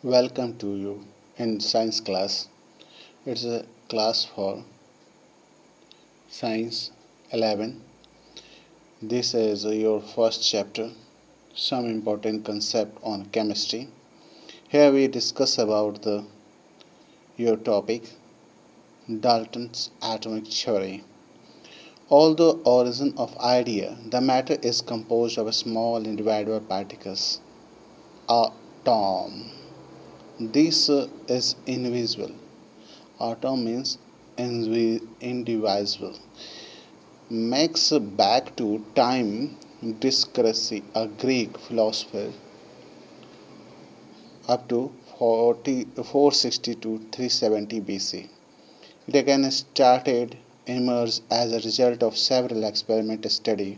Welcome to you in science class. It's a class for Science 11. This is your first chapter, some important concept on chemistry. Here we discuss about the your topic Dalton's atomic theory. Although origin of idea, the matter is composed of small individual particles, atom. This is invisible. Atom means indivisible. Makes back to time Discracy, a Greek philosopher, up to 460 to 370 BC. It again started emerged as a result of several experimental studies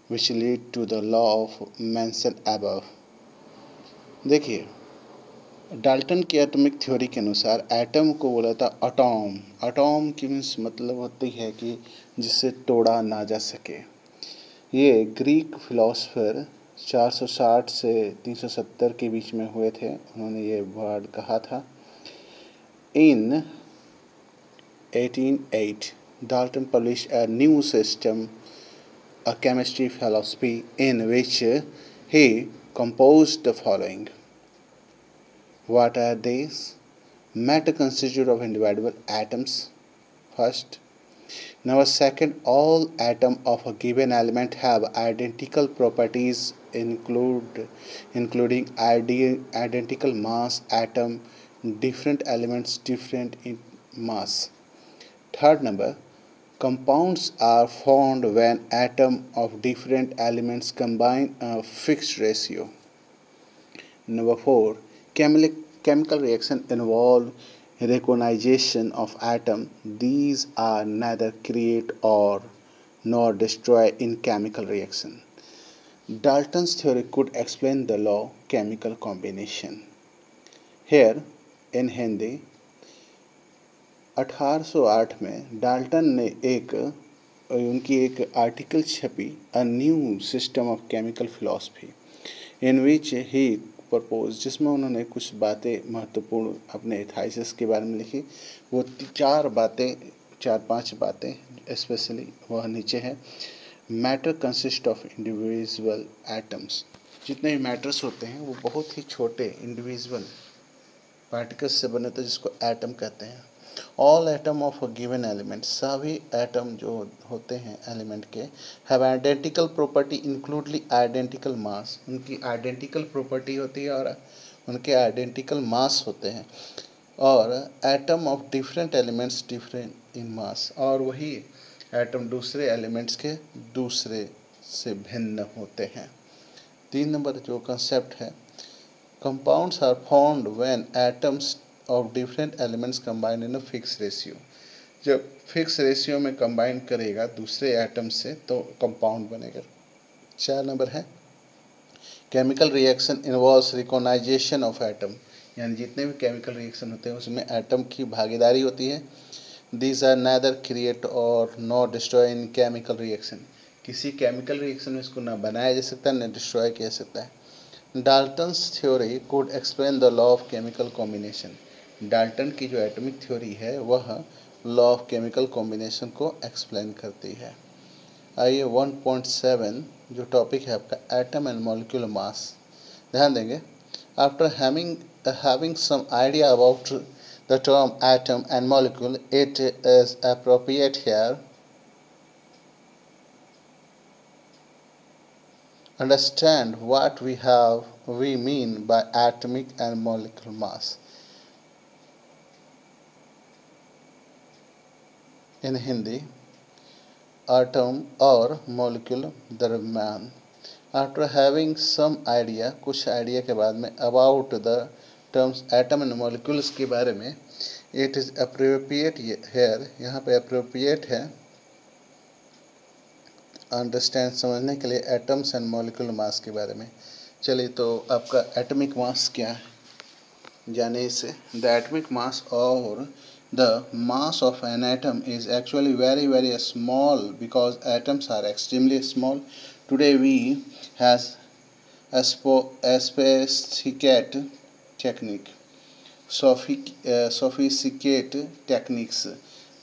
which lead to the law of mentioned above. देखिए, Dalton की atomic theory के अनुसार atom को बोला था अटॉम। अटॉम की means मतलब होती है कि जिसे तोड़ा ना जा सके। ये ग्रीक फिलोसफर 460 से 370 के बीच में हुए थे। उन्होंने ये वर्ड कहा था। इन 1808 Dalton published a new system, a chemistry philosophy, in which he composed the following. What are these? Matter constituted of individual atoms. First. Now, second, all atoms of a given element have identical properties, including identical mass, atom, different elements, different in mass. Third number, compounds are formed when atoms of different elements combine a fixed ratio. Number 4, chemical reaction involve recognition of atom. These are neither create or nor destroy in chemical reaction. Dalton's theory could explain the law chemical combination. Here in Hindi 1808 में Dalton ने उनकी एक article छपी a new system of chemical philosophy in which he propose, जिसमें उन्होंने कुछ बातें महत्वपूर्ण अपने थीसिस के बारे में लिखी। वो चार पांच बातें स्पेशली वह नीचे है। Matter consist of individual atoms. जितने भी मैटर्स होते हैं वो बहुत ही छोटे इंडिविजुअल पार्टिकल्स से बने थे, जिसको एटम कहते हैं। All atom of a given element, सभी एटम जो होते हैं एलिमेंट के, हैव आइडेंटिकल प्रॉपर्टी इंक्लूडली आइडेंटिकल मास। उनकी आइडेंटिकल प्रॉपर्टी होती है और उनके आइडेंटिकल मास होते हैं। और atom of different elements different in mass, और वही एटम दूसरे एलिमेंट्स के दूसरे से भिन्न होते हैं। 3 नंबर जो कंसेप्ट है, compounds are formed when atoms of different elements combine in a fixed ratio. जब फिक्स रेशियो में कंबाइन करेगा दूसरे एटम से तो कंपाउंड बनेगा। 4 नंबर है, chemical reaction involves recognization of atom. यानी जितने भी केमिकल रिएक्शन होते हैं उसमें एटम की भागीदारी होती है। दीज आर नाइदर क्रिएट और not destroy in chemical reaction. किसी केमिकल रिएक्शन में इसको ना बनाया जा सकता है न डिस्ट्रॉय किया जा सकता है। Dalton's theory could explain the law of chemical combination. Dalton की जो एटॉमिक थ्योरी है वह लॉ ऑफ केमिकल कॉम्बिनेशन को एक्सप्लेन करती है। आइए 1.7 जो टॉपिक है आपका एटम एंड मॉलिक्यूलर मास, ध्यान देंगे। After having some idea about the term atom and molecule, it is appropriate here understand what we mean by atomic and molecular mass. In Hindi, atom और molecule दरम्यान। After having some idea, कुछ idea के बाद में about the terms atom and molecules के बारे में, it is appropriate here, यहाँ पे appropriate है अंडरस्टैंड समझने के लिए एटम्स एंड मॉलिक्यूलर मास के बारे में। चलिए तो आपका एटॉमिक मास क्या है जाने इसे। द एटॉमिक मास और the mass of an atom is actually very very small because atoms are extremely small. Today we has sophisticated technique, sophisticated techniques,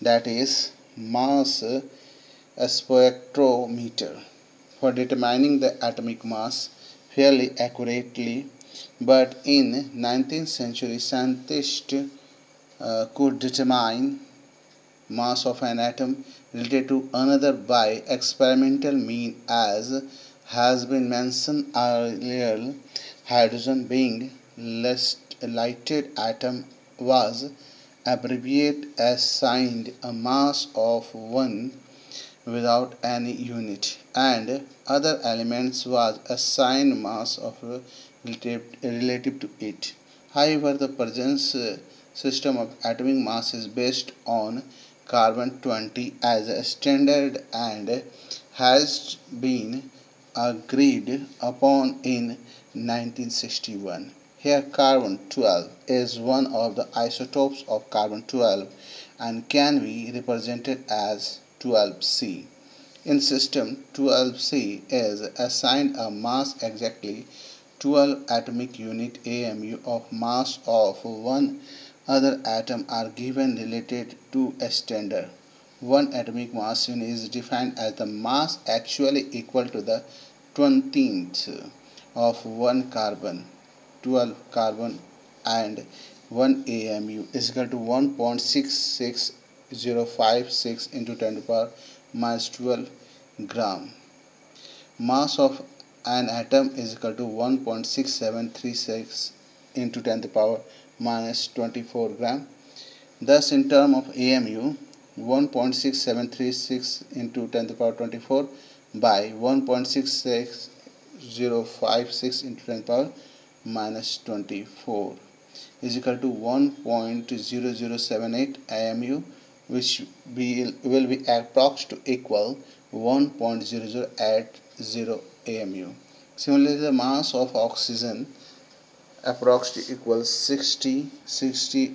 that is mass spectrometer, for determining the atomic mass fairly accurately. But in 19th century, scientists could determine mass of an atom related to another by experimental means, as has been mentioned earlier. Hydrogen, being lighted atom, was abbreviated assigned a mass of 1 without any unit, and other elements was assigned mass of relative to it. However, the present system of atomic mass is based on carbon 20 as a standard and has been agreed upon in 1961. Here carbon 12 is one of the isotopes of carbon 12 and can be represented as 12C. In system, 12C is assigned a mass exactly 12 atomic unit AMU of mass of one other atom are given related to a standard. One atomic mass unit is defined as the mass actually equal to the 20th of one carbon, 12 carbon, and 1 AMU is equal to 1.66056 into 10 to the power minus 12 gram. Mass of an atom is equal to 1.6736 into 10 to the power minus 24 gram. Thus, in term of AMU, 1.6736 into 10 to the power 24 by 1.66056 into 10 to the power minus 24 is equal to 1.0078 AMU, which will be approx to equal 1.0080 AMU. Similarly, the mass of oxygen approx to equals 60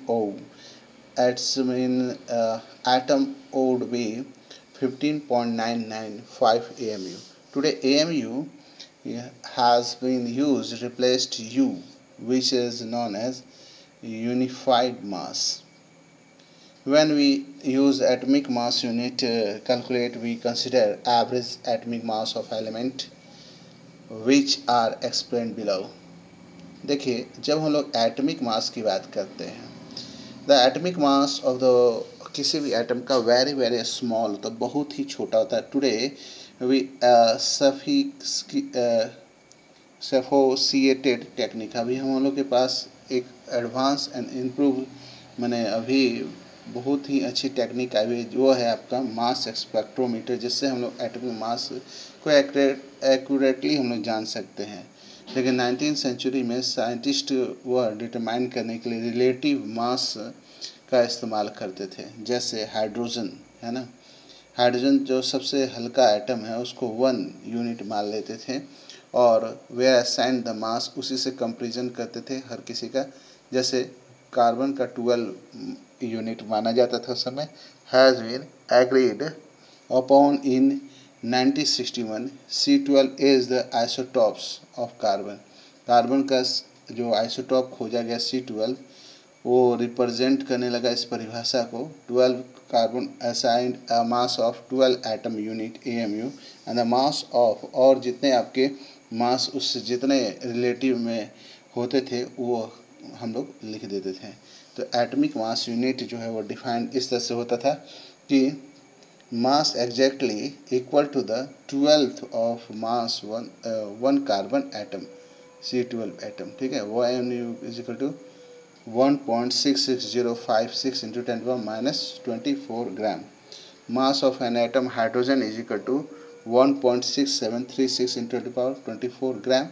ohm. Its mean atom would be 15.995 AMU. Today AMU has been used replaced U, which is known as unified mass. When we use atomic mass unit calculate, we consider average atomic mass of element which are explained below. देखिए, जब हम लोग atomic mass की बात करते हैं, the atomic mass of the किसी भी एटम का वेरी वेरी स्मॉल, तो बहुत ही छोटा होता है. टुडे वी सफोसिएटेड टेक्निक, अभी हम लोग के पास एक एडवांस एंड इम्प्रूव मैंने अभी बहुत ही अच्छी टेक्निक आई हुई, वो है आपका मास स्पेक्ट्रोमीटर, जिससे हम लोग एटॉमिक मास को एक्यूरेटली हम लोग जान सकते हैं. लेकिन 19th सेंचुरी में साइंटिस्ट वह डिटरमाइन करने के लिए रिलेटिव मास का इस्तेमाल करते थे. जैसे हाइड्रोजन है ना, हाइड्रोजन जो सबसे हल्का एटम है उसको 1 यूनिट मान लेते थे और वे असाइन द मास उसी से कंपेरिजन करते थे हर किसी का. जैसे कार्बन का 12 यूनिट माना जाता था उस समय. Has been agreed upon in 1961. C12 is the isotopes of carbon. Carbon का जो आइसोटॉप खोजा गया C12, वो रिप्रेजेंट करने लगा इस परिभाषा को. 12 carbon assigned a mass of 12 atom unit AMU and the mass of, और जितने आपके मास उससे जितने रिलेटिव में होते थे वो हम लोग लिख देते थे. तो एटॉमिक मास यूनिट जो है वो डिफाइंड इस तरह से होता था कि mass exactly equal to the 12th of mass one carbon atom C12 atom. ठीक है, वो AMU is equal to 1.66056 into 10 to the minus 24 gram. Mass of an atom hydrogen is equal to 1.6736 into 10 to the power 24 gram.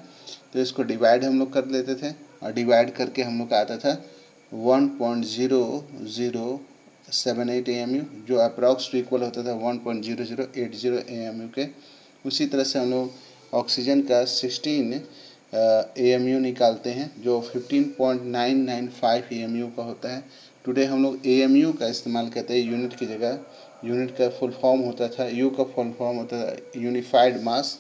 तो इसको divide हम लोग कर लेते थे और डिवाइड करके हम लोग का आता था 1.0078 AMU, जो अप्रॉक्स इक्वल होता था 1.0080 AMU के. उसी तरह से हम लोग ऑक्सीजन का 16 AMU निकालते हैं जो 15.995 AMU का होता है. टुडे हम लोग AMU का इस्तेमाल करते हैं यूनिट की जगह. यूनिट का फुल फॉर्म होता था, U का फुल फॉर्म होता था यूनिफाइड मास,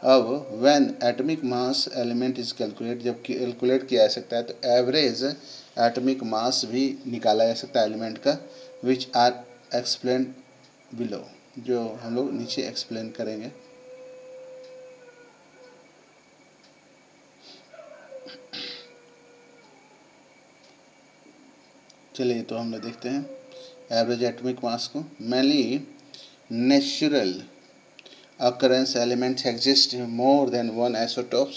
अब when atomic mass element is calculate, जब कैलकुलेट किया जा सकता है तो एवरेज एटॉमिक मास भी निकाला जा सकता है एलिमेंट का, विच आर एक्सप्लेन बिलो, जो हम लोग नीचे एक्सप्लेन करेंगे। चलिए तो हम लोग देखते हैं एवरेज एटॉमिक मास को। Mainly natural occurrence elements exist more than one isotopes.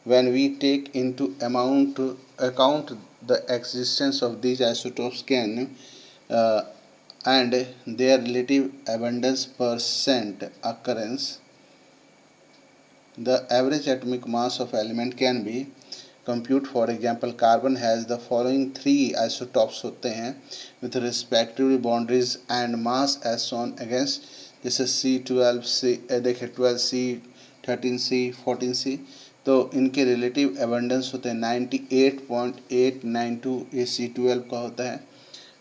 When we take into account the existence of these isotopes can and their relative abundance percent occurrence, the average atomic mass of element can be compute. For example, carbon has the following three isotopes होते हैं with respective boundaries and mass as shown against, जैसे C12C, देखिए 12C, 13C, 14C, तो इनके relative abundance होते हैं 98.892, ये C12 का होता है,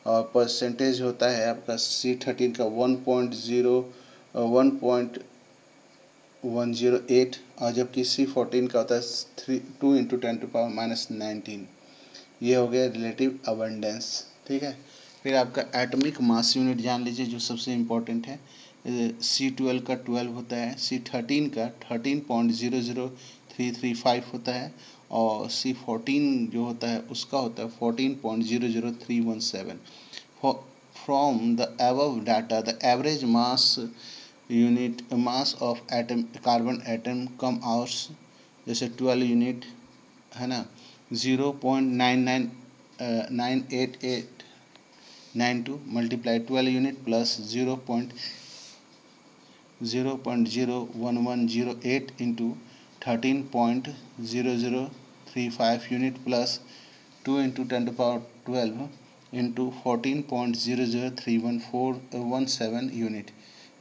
और परसेंटेज होता है आपका C13 का 1.108, और जबकि C14 का होता है 2 × 10⁻⁻19। ये हो गया रिलेटिव अबंडेंस। ठीक है, फिर आपका एटॉमिक मास यूनिट जान लीजिए जो सबसे इम्पोर्टेंट है। C12 का 12 होता है, C13 का 13.00335 होता है, और C14 जो होता है उसका होता है 14.00317। From the above data the average mass unit mass of atom carbon atom come outs, जैसे 12 यूनिट है ना, 0.98892 multiply 12 unit plus 0.01108 into 13.0035 unit plus 2 × 10⁻12 into 14.00317 unit.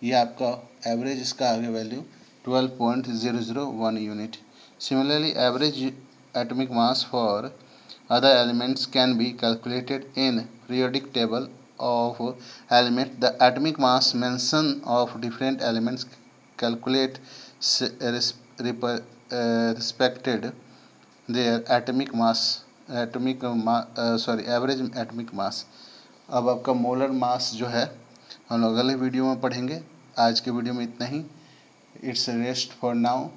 ये आपका एवरेज इसका आ गया value 12.001 unit. Similarly, average atomic mass for other elements can be calculated in periodic table of elements. The atomic mass mention of different elements calculate respected their atomic mass, average atomic mass। अब आपका molar mass जो है हम लोग अगले video में पढ़ेंगे। आज के वीडियो में इतना ही। It's rest for now.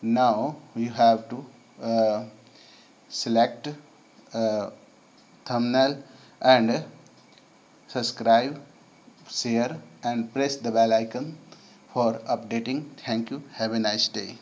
Now you have to select thumbnail and subscribe, share and press the bell icon for updating. Thank you. Have a nice day.